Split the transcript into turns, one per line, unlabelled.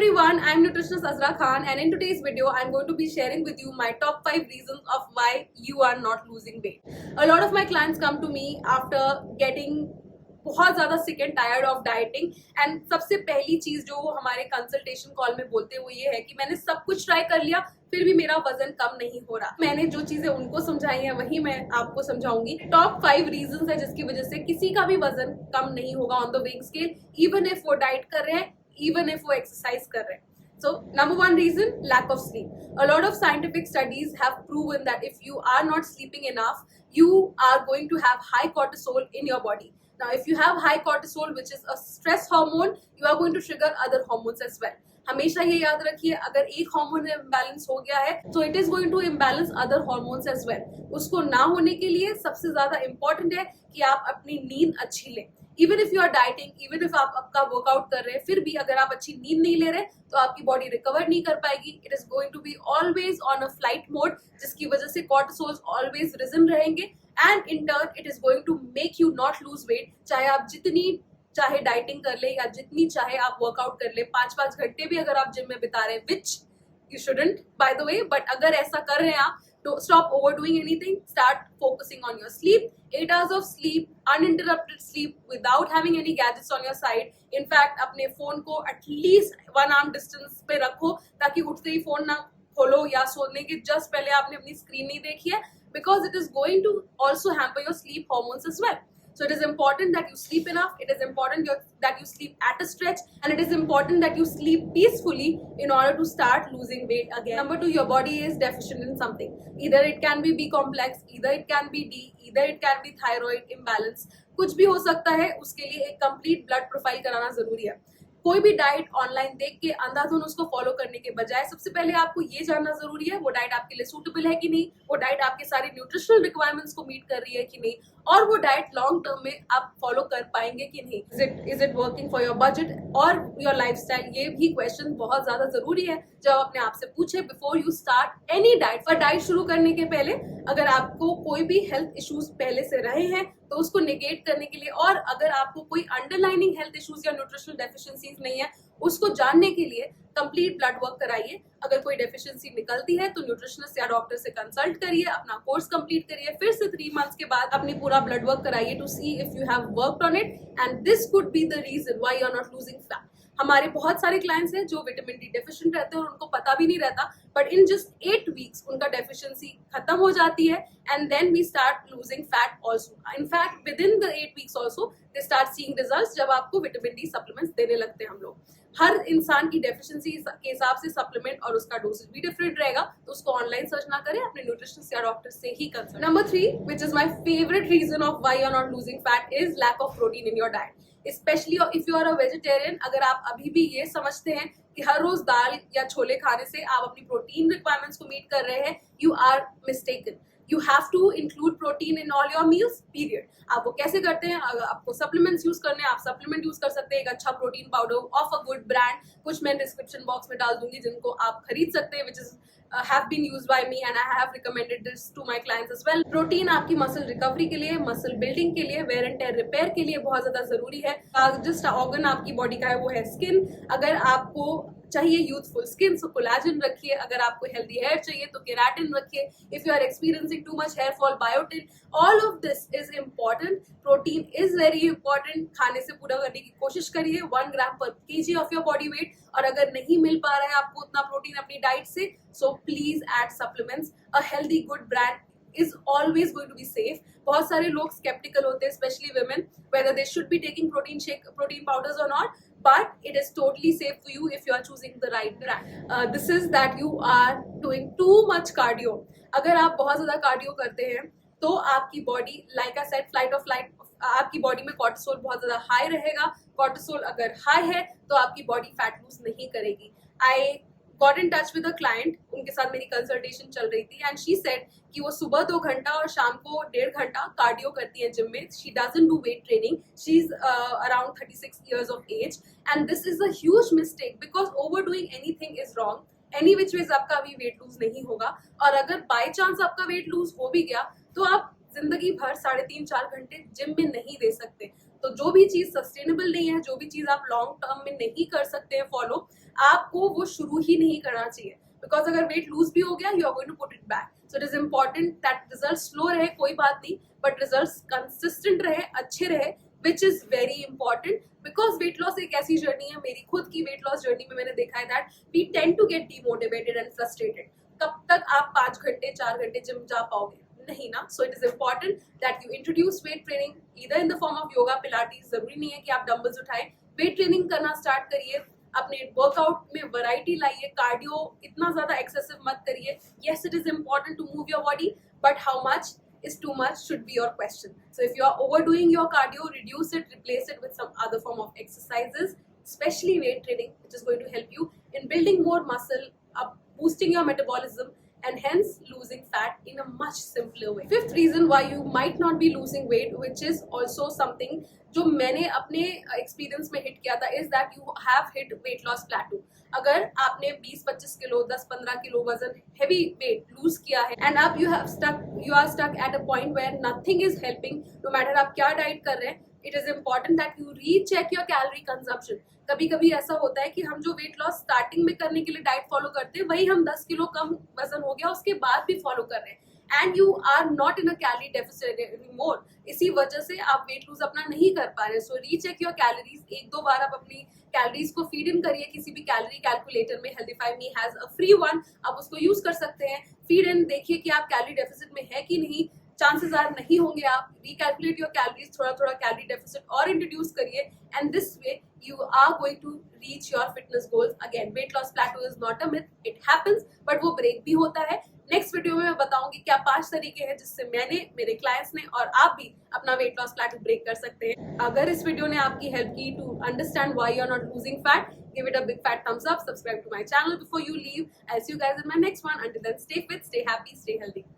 everyone, I'm nutritionist Azra Khan, and in today's video I'm going to be sharing with you my top 5 reasons of why you are not losing weight. A lot of my clients come to me after getting बहुत ज़्यादा sick and tired of dieting, and सबसे पहली चीज़ जो वो हमारे consultation call में बोलते हैं वो ये है कि मैंने सब कुछ ट्राई कर लिया फिर भी मेरा वजन कम नहीं हो रहा। मैंने जो चीजें उनको समझाई हैं वही मैं आपको समझाऊंगी। टॉप 5 रीजंस है जिसकी वजह से किसी का भी वजन कम नहीं होगा on the weighing scale, even if वो डाइट कर रहे हैं, even if वो exercise कर रहे हैं। So number one reason, lack of sleep. A lot of scientific studies have proven that if you are not sleeping enough, you are going to have high cortisol in your body. Now, if you have high cortisol, which is a stress hormone, you are going to trigger other hormones as well. हमेशा ये याद रखिए, अगर एक hormone imbalance हो गया है तो it is going to imbalance other hormones as well. उसको ना होने के लिए सबसे ज्यादा इंपॉर्टेंट है कि आप अपनी नींद अच्छी लें। Even if you are dieting, even if आप आपका वर्कआउट कर रहे हैं, फिर भी अगर आप अच्छी नींद नहीं ले रहे तो आपकी बॉडी रिकवर नहीं कर पाएगी। It is going to be always on a flight mode, जिसकी वजह से कॉर्टिसोल्स ऑलवेज रिजन रहेंगे, and in turn it is going to make you not lose weight. चाहे आप जितनी चाहे डाइटिंग कर ले या जितनी चाहे आप वर्कआउट कर ले, 5-5 घंटे भी अगर आप जिम में बिता रहे हैं, which you shouldn't by the way, but अगर ऐसा कर रहे हैं आप तो stop overdoing anything, start focusing on your sleep. 8 hours of sleep, uninterrupted sleep without having any gadgets on your side. In fact, अपने फोन को एटलीस्ट 1 arm डिस्टेंस पे रखो ताकि उठते ही फोन ना खोलो या सोने के जस्ट पहले आपने अपनी स्क्रीन नहीं देखी है, because it is going to also hamper your sleep hormones as well. So it is important that you sleep enough, it is important that you sleep at a stretch, and it is important that you sleep peacefully in order to start losing weight again. Number 2, your body is deficient in something. Either it can be B complex, either it can be D, either it can be thyroid imbalance. कुछ भी हो सकता है, उसके लिए एक complete blood profile कराना जरूरी है। कोई भी डाइट ऑनलाइन देख के अंधाधुन उसको फॉलो करने के बजाय सबसे पहले आपको ये जानना जरूरी है वो डाइट आपके लिए सूटेबल है कि नहीं, वो डाइट आपके सारी न्यूट्रिशनल रिक्वायरमेंट्स को मीट कर रही है कि नहीं, और वो डाइट लॉन्ग टर्म में आप फॉलो कर पाएंगे कि नहीं। Is it working for your budget और योर लाइफस्टाइल? ये भी क्वेश्चन बहुत ज्यादा जरूरी है जब अपने आप से पूछे before you start any diet. पर डाइट शुरू करने के पहले अगर आपको कोई भी हेल्थ इश्यूज पहले से रहे हैं तो उसको नेगेट करने के लिए, और अगर आपको कोई अंडरलाइनिंग हेल्थ इश्यूज या न्यूट्रिशनल डेफिशिएंसीज नहीं है उसको जानने के लिए कंप्लीट ब्लड वर्क कराइए। अगर कोई डेफिशिएंसी निकलती है तो न्यूट्रिशनिस्ट या डॉक्टर से कंसल्ट करिए, अपना कोर्स कंप्लीट करिए, फिर से 3 मंथ्स के बाद अपनी पूरा ब्लड वर्क कराइए to see if you have worked on it, and this could be the reason why you are not losing fat. हमारे बहुत सारे क्लाइंट्स हैं जो विटामिन डी डेफिशिएंट रहते हैं और उनको पता भी नहीं रहता, बट इन जस्ट 8 वीक्स उनका डेफिशिएंसी खत्म हो जाती है, and then we start losing fat also. In fact within the 8 weeks also they start seeing results जब आपको विटामिन डी सप्लीमेंट्स देने लगते हैं हम लोग। हर इंसान की डेफिशिएंसी के हिसाब से सप्लीमेंट और उसका डोसेज भी डिफरेंट रहेगा, तो उसको ऑनलाइन सर्च ना करें, अपने न्यूट्रिशनिस्ट या डॉक्टर से ही consult. Number 3, which is my favourite reason of why you are not losing fat, is lack of protein in your diet. Specially if you are a vegetarian, अगर आप अभी भी ये समझते हैं कि हर रोज दाल या छोले खाने से आप अपनी प्रोटीन रिक्वायरमेंट्स को मीट कर रहे हैं, you are mistaken. You have to include protein in all your meals, period. आप वो कैसे करते हैं? अगर आपको सप्लीमेंट्स यूज करने हैं, आप सप्लीमेंट यूज कर सकते हैं, एक अच्छा protein powder of a good brand, कुछ मैं डिस्क्रिप्शन बॉक्स में डाल दूंगी जिनको आप खरीद सकते हैं, which is have been used by me and I have recommended this to my clients as well. Protein आपकी मसल रिकवरी के लिए, मसल बिल्डिंग के लिए, वेयर एंड टेयर रिपेयर के लिए बहुत ज्यादा जरूरी है। लार्जेस्ट ऑर्गन आपकी बॉडी का है वो है स्किन। अगर आपको चाहिए यूथफुल स्किन तो कोलाजन रखिए, अगर आपको हेल्दी हेयर चाहिए तो केराटिन रखिए, if you are experiencing too much hair fall, biotin, all of this is important. Protein is very important, खाने से पूरा करने की कोशिश करिए 1 ग्राम पर KG of your body weight, और अगर नहीं मिल पा रहा है आपको उतना प्रोटीन अपनी डाइट से, so please add supplements. A healthy good brand is always going to be safe. बहुत सारे लोग skeptical होते हैं, especially women, whether they should be taking protein powders or not, but it is totally safe for you if you are choosing the right brand. This is that you are doing too much cardio. अगर आप बहुत ज़्यादा cardio करते हैं तो आपकी body, like I said, flight or flight, आपकी body में कॉर्टिसोल बहुत ज़्यादा हाई रहेगा। कॉर्टिसोल अगर हाई है तो आपकी बॉडी फैट लूज नहीं करेगी। I got in touch with a client, उनके साथ मेरी कंसल्टेशन चल रही थी, एंड शी सेड कि वो सुबह 2 घंटा और शाम को 1.5 घंटा कार्डियो करती है जिम में। She doesn't do weight training, she is around 36 years of age, and this is a huge mistake because over doing anything is wrong. Any which ways आपका अभी वेट लूज नहीं होगा, और अगर बाय चांस आपका weight lose हो भी गया तो आप जिंदगी भर 3.5-4 घंटे जिम में नहीं दे सकते। तो जो भी चीज सस्टेनेबल नहीं है, जो भी चीज आप लॉन्ग टर्म में नहीं कर सकते हैं फॉलो, आपको वो शुरू ही नहीं करना चाहिए, बिकॉज अगर वेट लूज भी हो गया you are going to put it back. So it is important that result slow रहे, कोई बात नहीं, बट रिजल्ट कंसिस्टेंट रहे, अच्छे रहे, which is very important. Because weight loss एक ऐसी जर्नी है, मेरी खुद की वेट लॉस जर्नी में मैंने देखा है that we tend to get demotivated and frustrated. कब तक आप 5 घंटे 4 घंटे जिम जा पाओगे? नहीं ना. So it is important that you introduce weight training either in the form of yoga, Pilates. जरूरी नहीं है कि आप डंबल्स उठाएं, वेट ट्रेनिंग करना स्टार्ट करिए, अपने वर्कआउट में वैरायटी लाइए, कार्डियो इतना ज्यादा एक्सेसिव मत करिए. Yes it is important to move your body, but how much is too much should be your question. So if you are overdoing your cardio, reduce it, replace it with some other form of exercises, especially weight training, which is going to help you in building more muscle, up boosting your metabolism, and hence losing fat in a much simpler way. Fifth reason why you might not be losing weight, which is also something जो मैंने अपने experience में hit किया था, is that you have hit weight loss plateau. अगर आपने 20-25 kilo 10-15 kilo वजन heavy weight lose किया है एंड अब you are stuck at a point where nothing is helping, no matter आप क्या डाइट कर रहे हैं, it is important that you recheck your calorie consumption. कभी कभी ऐसा होता है कि हम जो वेट लॉस स्टार्टिंग में करने के लिए डाइट फॉलो करते हैं वही हम 10 किलो कम वजन हो गया उसके बाद भी फॉलो कर रहे हैं, and you are not in a calorie deficit anymore. इसी वजह से आप वेट लूज अपना नहीं कर पा रहे. सो रीचेक योर कैलोरीज. 1-2 बार आप अपनी कैलोरीज को फीड इन करिए किसी भी कैलोरी कैलकुलेटर में. Healthify me has a free one, आप उसको यूज कर सकते हैं. फीड इन, देखिए कि आप कैलोरी डेफिसिट में है कि नहीं. चांसेस आर नहीं होंगे, आप रिकैलकुलेट योर कैलोरीज, थोड़ा थोड़ा कैलोरी डेफिसिट और इंट्रोड्यूस करिए, and this way you are going to reach your fitness goals. Again, weight loss plateau is not a myth, it happens, but वो ब्रेक भी होता है. नेक्स्ट वीडियो में मैं बताऊंगी क्या 5 तरीके हैं जिससे मैंने, मेरे क्लाइंट्स ने और आप भी अपना वेट लॉस प्लेटू ब्रेक कर सकते हैं. अगर इस वीडियो ने आपकी हेल्प की to understand why you are not losing fat, give it a big fat thumbs up, subscribe to my channel before you leave. I'll see you guys in my next one. Until then, stay fit, stay happy, stay healthy.